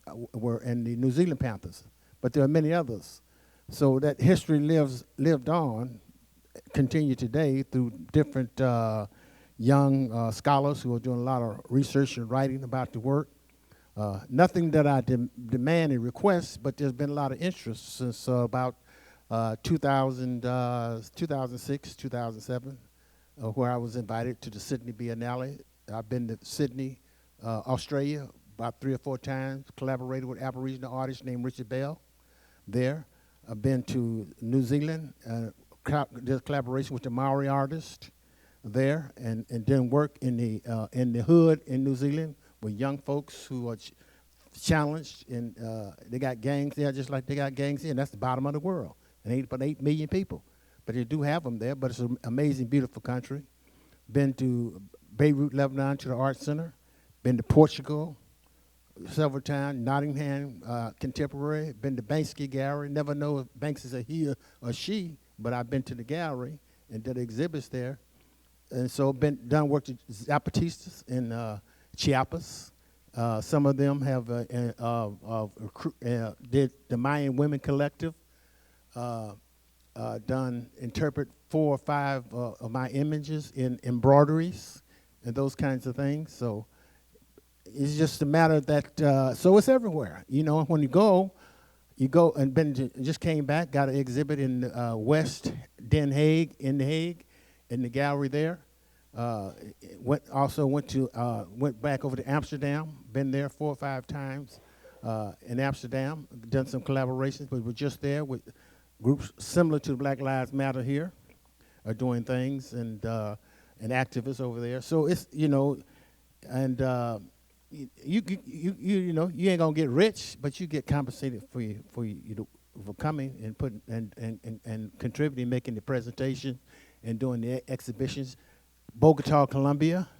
and the New Zealand Panthers. But there are many others. So that history lived on, continue today through different young scholars who are doing a lot of research and writing about the work. Nothing that I demand and request, but there's been a lot of interest since about 2006, 2007, where I was invited to the Sydney Biennale. I've been to Sydney, Australia, about 3 or 4 times, collaborated with Aboriginal artist named Richard Bell there. I've been to New Zealand, did collaboration with the Maori artist there, and then work in the hood in New Zealand with young folks who are challenged, and they got gangs there just like they got gangs here, and that's the bottom of the world. And about 8 million people. But they do have them there, but it's an amazing, beautiful country. Been to Beirut, Lebanon, to the Art Center. Been to Portugal several times, Nottingham Contemporary. Been to Banksy Gallery. Never know if Banks is a he or she, but I've been to the gallery and did exhibits there. And so done work with Zapatistas in Chiapas. Some of them have did the Mayan Women Collective. Interpret 4 or 5 of my images in embroideries and those kinds of things. So it's just a matter that, so it's everywhere. You know, when you go and just came back, got an exhibit in West Den Haag, in The Hague, in the gallery there. Went back over to Amsterdam, been there 4 or 5 times in Amsterdam, done some collaborations, but we're just there with groups similar to Black Lives Matter here are doing things, and activists over there. So it's, you know, and you ain't gonna get rich, but you get compensated for coming and putting and contributing, making the presentation, and doing the exhibitions. Bogota, Colombia,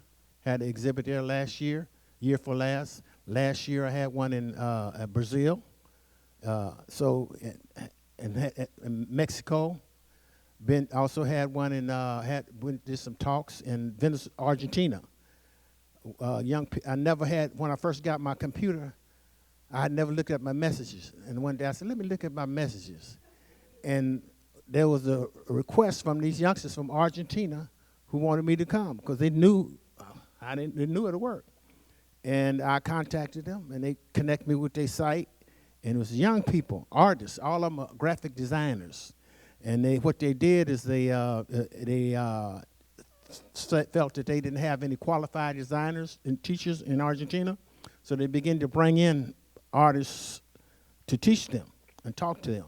had an exhibit there last year. Year for last. Last year I had one in Brazil. In Mexico, also had one in did some talks in Venice, Argentina. I never had, when I first got my computer, I had never looked at my messages. And one day I said, let me look at my messages. And there was a request from these youngsters from Argentina who wanted me to come because they knew they knew it'd work. And I contacted them, and they connected me with their site. And it was young people, artists, all of them are graphic designers. And what they did is they felt that they didn't have any qualified designers and teachers in Argentina. So they began to bring in artists to teach them and talk to them.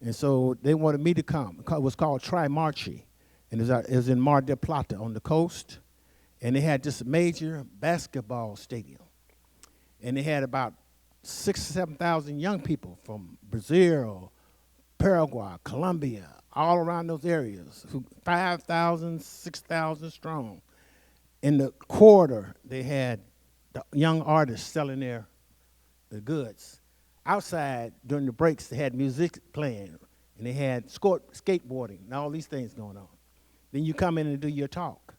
And so they wanted me to come. It was called Trimarchi. And it was in Mar del Plata on the coast. And they had this major basketball stadium. And they had about 6,000 or 7,000 young people from Brazil, Paraguay, Colombia, all around those areas, 5,000, 6,000 strong. In the quarter, they had the young artists selling the goods. Outside, during the breaks, they had music playing, and they had skateboarding and all these things going on. Then you come in and do your talk.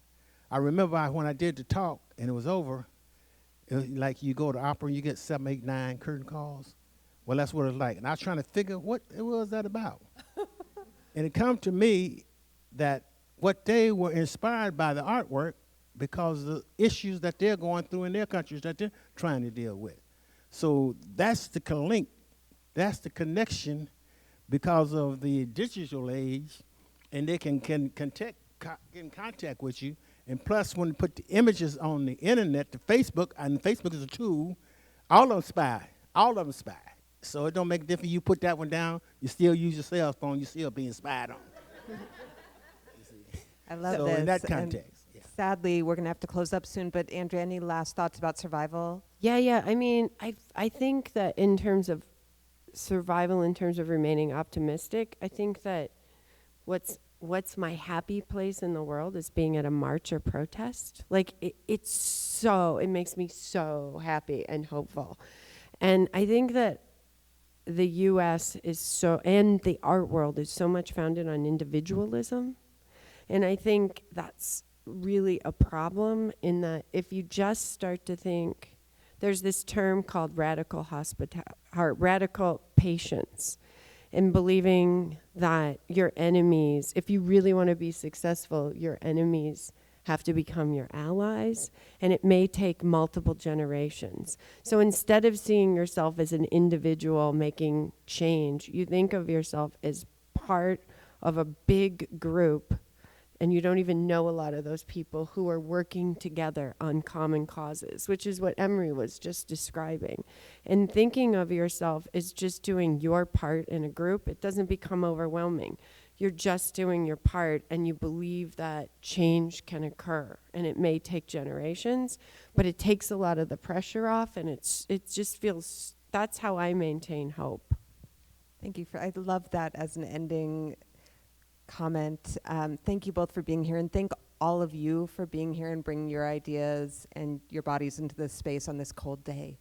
I remember when I did the talk and it was over, it was like you go to opera and you get 7, 8, 9 curtain calls. Well, that's what it was like. And I was trying to figure what was that about. And it come to me that what they were inspired by the artwork because of the issues that they're going through in their countries that they're trying to deal with. So that's the link. That's the connection because of the digital age, and they can get in contact with you. And plus, when you put the images on the internet, the Facebook, and Facebook is a tool, all of them spy. All of them spy. So it don't make a difference. You put that one down, you still use your cell phone, you're still being spied on. I love so this. in that context. Yeah. Sadly, we're going to have to close up soon, but Andrea, any last thoughts about survival? Yeah. I mean, I think that in terms of survival, in terms of remaining optimistic, I think that what's my happy place in the world is being at a march or protest. Like, it makes me so happy and hopeful. And I think that the U.S. and the art world is so much founded on individualism. And I think that's really a problem in that if you just start to think, there's this term called radical patience, and believing that your enemies, if you really want to be successful, your enemies have to become your allies, and it may take multiple generations. So instead of seeing yourself as an individual making change, you think of yourself as part of a big group, and you don't even know a lot of those people who are working together on common causes, which is what Emory was just describing. And thinking of yourself as just doing your part in a group, it doesn't become overwhelming. You're just doing your part, and you believe that change can occur. And it may take generations, but it takes a lot of the pressure off, and it just feels, that's how I maintain hope. Thank you I love that as an ending comment. Thank you both for being here, and thank all of you for being here and bringing your ideas and your bodies into this space on this cold day.